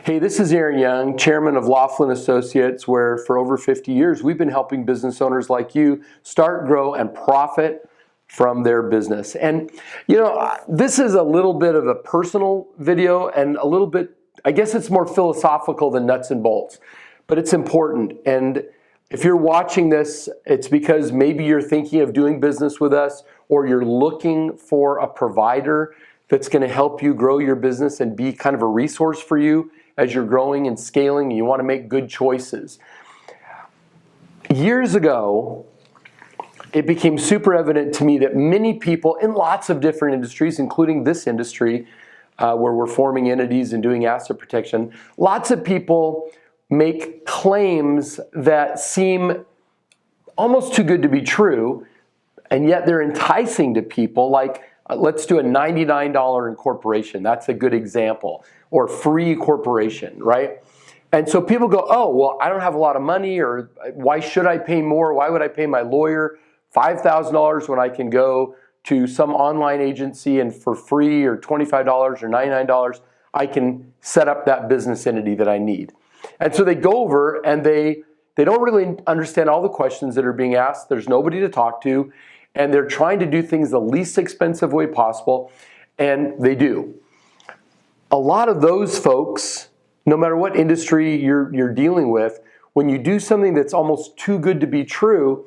Hey, this is Aaron Young, chairman of Laughlin Associates, where for over 50 years we've been helping business owners like you start, grow, and profit from their business. And this is a little bit of a personal video and a little bit, I guess it's more philosophical than nuts and bolts, but it's important. And if you're watching this, it's because maybe you're thinking of doing business with us, or you're looking for a provider that's going to help you grow your business and be kind of a resource for you as you're growing and scaling, and you want to make good choices. Years ago, it became super evident to me that many people in lots of different industries, including this industry, where we're forming entities and doing asset protection, lots of people make claims that seem almost too good to be true, and yet they're enticing to people, like let's do a $99 incorporation. That's a good example. Or free corporation, right? And so people go, oh, well, I don't have a lot of money, or why should I pay more? Why would I pay my lawyer $5,000 when I can go to some online agency and for free, or $25 or $99, I can set up that business entity that I need? And so they go over and they don't really understand all the questions that are being asked. There's nobody to talk to, and they're trying to do things the least expensive way possible, and they do. A lot of those folks, no matter what industry you're dealing with, when you do something that's almost too good to be true,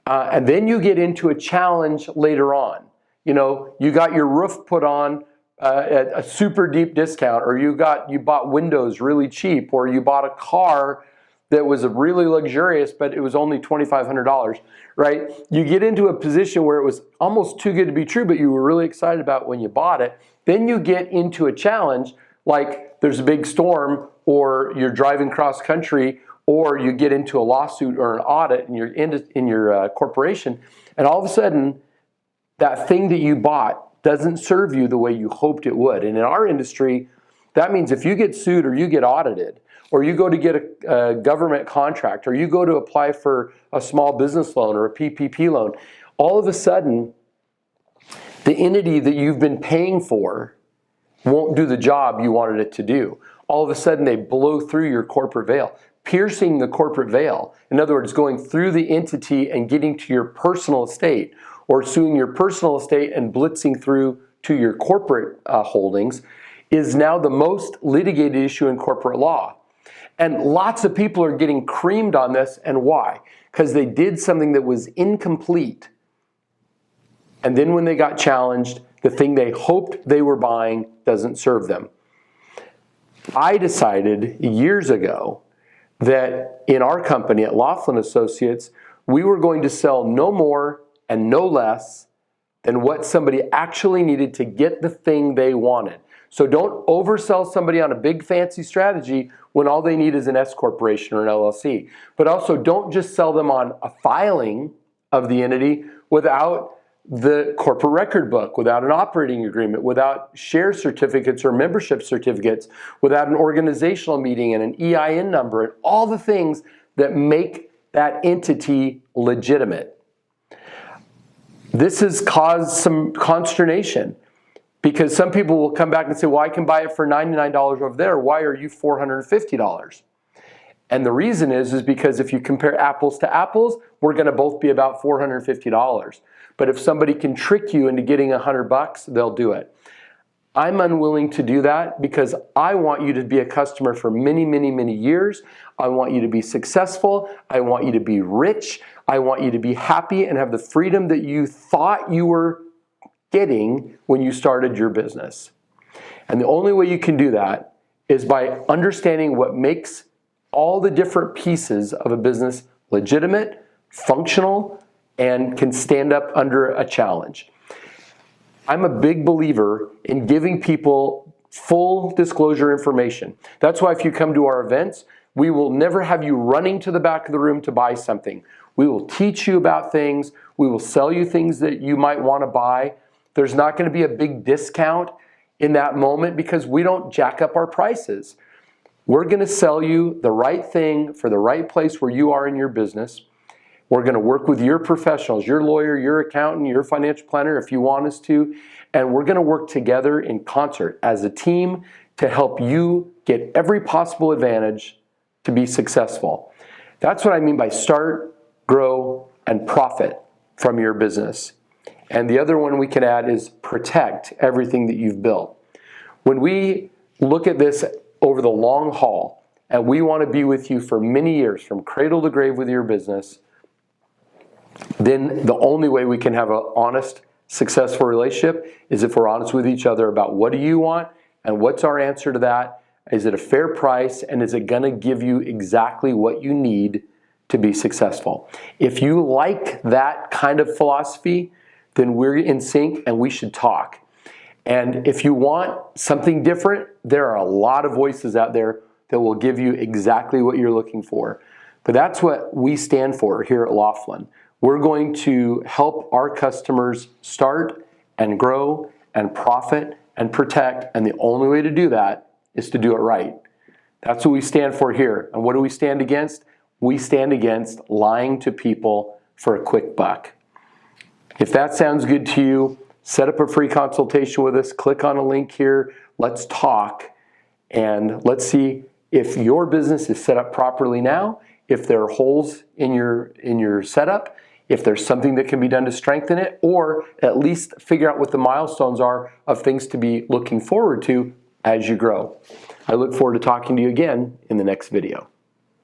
and then you get into a challenge later on. You got your roof put on at a super deep discount, or you bought windows really cheap, or you bought a car that was really luxurious, but it was only $2,500, right? You get into a position where it was almost too good to be true, but you were really excited about when you bought it. Then you get into a challenge, like there's a big storm, or you're driving cross country, or you get into a lawsuit or an audit in your corporation, and all of a sudden, that thing that you bought doesn't serve you the way you hoped it would. And in our industry, that means if you get sued or you get audited, or you go to get a government contract, or you go to apply for a small business loan or a PPP loan, all of a sudden, the entity that you've been paying for won't do the job you wanted it to do. All of a sudden, they blow through your corporate veil, piercing the corporate veil. In other words, going through the entity and getting to your personal estate, or suing your personal estate and blitzing through to your corporate holdings, is now the most litigated issue in corporate law. And lots of people are getting creamed on this, and why? Because they did something that was incomplete. And then when they got challenged, the thing they hoped they were buying doesn't serve them. I decided years ago that in our company at Laughlin Associates, we were going to sell no more and no less than what somebody actually needed to get the thing they wanted. So don't oversell somebody on a big fancy strategy when all they need is an S corporation or an LLC. But also don't just sell them on a filing of the entity without the corporate record book, without an operating agreement, without share certificates or membership certificates, without an organizational meeting and an EIN number, and all the things that make that entity legitimate. This has caused some consternation, because some people will come back and say, well, I can buy it for $99 over there. Why are you $450? And the reason is because if you compare apples to apples, we're going to both be about $450. But if somebody can trick you into getting $100, they'll do it. I'm unwilling to do that, because I want you to be a customer for many, many, many years. I want you to be successful. I want you to be rich. I want you to be happy and have the freedom that you thought you were getting when you started your business. And the only way you can do that is by understanding what makes all the different pieces of a business legitimate, functional, and can stand up under a challenge. I'm a big believer in giving people full disclosure information. That's why if you come to our events, we will never have you running to the back of the room to buy something. We will teach you about things. We will sell you things that you might want to buy. There's not going to be a big discount in that moment, because we don't jack up our prices. We're going to sell you the right thing for the right place where you are in your business. We're going to work with your professionals, your lawyer, your accountant, your financial planner, if you want us to, and we're going to work together in concert as a team to help you get every possible advantage to be successful. That's what I mean by start, grow, and profit from your business. And the other one we can add is protect everything that you've built. When we look at this over the long haul, and we want to be with you for many years, from cradle to grave with your business, then the only way we can have an honest, successful relationship is if we're honest with each other about what do you want and what's our answer to that. Is it a fair price, and is it going to give you exactly what you need to be successful? If you like that kind of philosophy, then we're in sync and we should talk. And if you want something different, there are a lot of voices out there that will give you exactly what you're looking for. But that's what we stand for here at Laughlin. We're going to help our customers start and grow and profit and protect, and the only way to do that is to do it right. That's what we stand for here. And what do we stand against? We stand against lying to people for a quick buck. If that sounds good to you, set up a free consultation with us. Click on a link here. Let's talk, and let's see if your business is set up properly now, if there are holes in your setup, if there's something that can be done to strengthen it, or at least figure out what the milestones are of things to be looking forward to as you grow. I look forward to talking to you again in the next video.